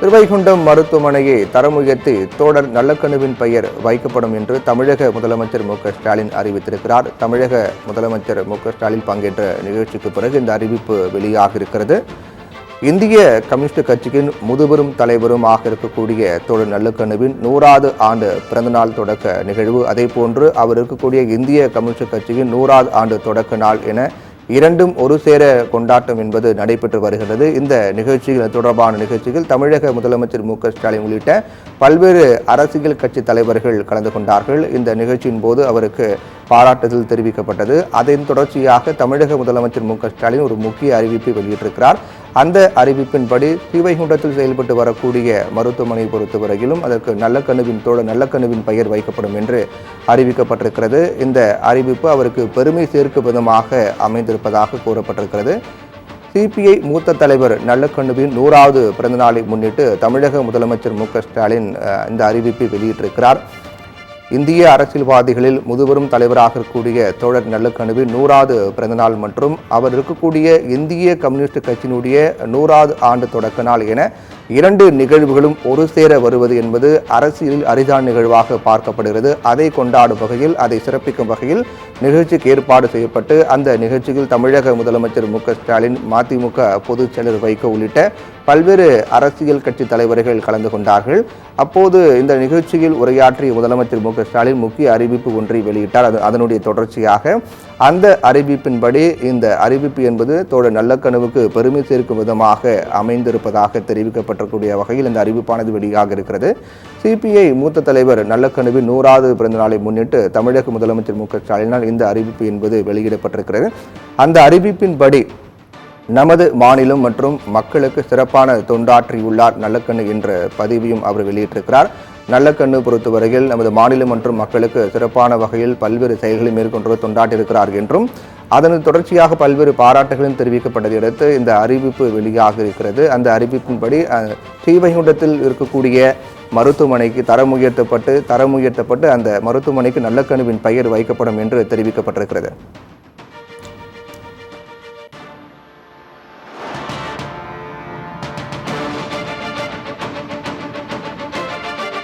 திருவைகுண்டம் மருத்துவமனையை தரம் உயர்த்தி தோழர் நல்லக்கண்ணுவின் பெயர் வைக்கப்படும் என்று தமிழக முதலமைச்சர் மு.க.ஸ்டாலின் அறிவித்திருக்கிறார். தமிழக முதலமைச்சர் மு.க.ஸ்டாலின் பங்கேற்ற நிகழ்ச்சிக்கு பிறகு இந்த அறிவிப்பு வெளியாக இருக்கிறது. இந்திய கம்யூனிஸ்ட் கட்சியின் முதுபெரும் தலைவருமாக இருக்கக்கூடிய தோழர் நல்லக்கண்ணுவின் 100வது ஆண்டு பிறந்தநாள் தொடக்க நிகழ்வு, அதேபோன்று அவர் இருக்கக்கூடிய இந்திய கம்யூனிஸ்ட் கட்சியின் 100வது ஆண்டு தொடக்க நாள் என இரண்டும் ஒரு சேர கொண்டாட்டம் என்பது நடைபெற்று வருகிறது. இந்த நிகழ்ச்சிகள் தொடர்பான நிகழ்ச்சிகள் தமிழக முதலமைச்சர் மு.க.ஸ்டாலின் உள்ளிட்ட பல்வேறு அரசியல் கட்சி தலைவர்கள் கலந்து கொண்டார்கள். இந்த நிகழ்ச்சியின் போது அவருக்கு பாராட்டுதல் தெரிவிக்கப்பட்டது. அதன் தொடர்ச்சியாக தமிழக முதலமைச்சர் மு.க.ஸ்டாலின் ஒரு முக்கிய அறிவிப்பை வெளியிட்டிருக்கிறார். அந்த அறிவிப்பின்படி ஸ்ரீவைகுண்டத்தில் செயல்பட்டு வரக்கூடிய மருத்துவமனை பொறுத்தவரையிலும் அதற்கு நல்லக்கண்ணுவின் தோழர் நல்லக்கண்ணுவின் பெயர் வைக்கப்படும் என்று அறிவிக்கப்பட்டிருக்கிறது. இந்த அறிவிப்பு அவருக்கு பெருமை சேர்க்கும் விதமாக அமைந்திருப்பதாக கூறப்பட்டிருக்கிறது. சிபிஐ மூத்த தலைவர் நல்லக்கண்ணுவின் 100வது பிறந்தநாளை முன்னிட்டு தமிழக முதலமைச்சர் மு.க.ஸ்டாலின் இந்த அறிவிப்பை வெளியிட்டிருக்கிறார். இந்திய அரசியல்வாதிகளில் முதுபெரும் தலைவராக இருக்கக்கூடிய தோழர் நல்லக்கண்ணுவின் 100வது பிறந்தநாள் மற்றும் அவர் இருக்கக்கூடிய இந்திய கம்யூனிஸ்ட் கட்சியினுடைய 100வது ஆண்டு தொடக்க நாள் என இரண்டு நிகழ்வுகளும் ஒரு சேர வருவது என்பது அரசியலில் அரிதான நிகழ்வாக பார்க்கப்படுகிறது. அதை கொண்டாடும் வகையில், அதை சிறப்பிக்கும் வகையில் நிகழ்ச்சிக்கு ஏற்பாடு செய்யப்பட்டு அந்த நிகழ்ச்சியில் தமிழக முதலமைச்சர் மு.க.ஸ்டாலின், மதிமுக பொதுச் செயலர் வைகோ உள்ளிட்ட பல்வேறு அரசியல் கட்சி தலைவர்கள் கலந்து கொண்டார்கள். அப்போது இந்த நிகழ்ச்சியில் உரையாற்றிய முதலமைச்சர் மு.க.ஸ்டாலின் முக்கிய அறிவிப்பு ஒன்றை வெளியிட்டார். அதனுடைய தொடர்ச்சியாக அந்த அறிவிப்பின்படி இந்த அறிவிப்பு என்பது தோழர் நல்லக்கண்ணுவுக்கு பெருமை சேர்க்கும் விதமாக அமைந்திருப்பதாக தெரிவிக்கப்பட்டிருக்கூடிய வகையில் இந்த அறிவிப்பானது வெளியாக இருக்கிறது. சிபிஐ மூத்த தலைவர் நல்லக்கண்ணுவின் 100வது பிறந்த நாளை முன்னிட்டு தமிழக முதலமைச்சர் மு.க.ஸ்டாலினால் இந்த அறிவிப்பு என்பது வெளியிடப்பட்டிருக்கிறது. அந்த அறிவிப்பின்படி நமது மாநிலம் மற்றும் மக்களுக்கு சிறப்பான தொண்டாற்றியுள்ளார் நல்லக்கண்ணு என்ற பதிவையும் அவர் வெளியிட்டிருக்கிறார். நல்லக்கண்ணு பொறுத்தவரையில் நமது மாநிலம் மற்றும் மக்களுக்கு சிறப்பான வகையில் பல்வேறு செயல்களை மேற்கொண்டு தொண்டாற்றியிருக்கிறார் என்றும் அதன் தொடர்ச்சியாக பல்வேறு பாராட்டுகளும் தெரிவிக்கப்பட்டதை அடுத்து இந்த அறிவிப்பு வெளியாக இருக்கிறது. அந்த அறிவிப்பின்படி ஸ்ரீவைகுண்டத்தில் இருக்கக்கூடிய மருத்துவமனைக்கு தரம் உயர்த்தப்பட்டு அந்த மருத்துவமனைக்கு நல்லக்கண்ணுவின் பெயர் வைக்கப்படும் என்று தெரிவிக்கப்பட்டிருக்கிறது.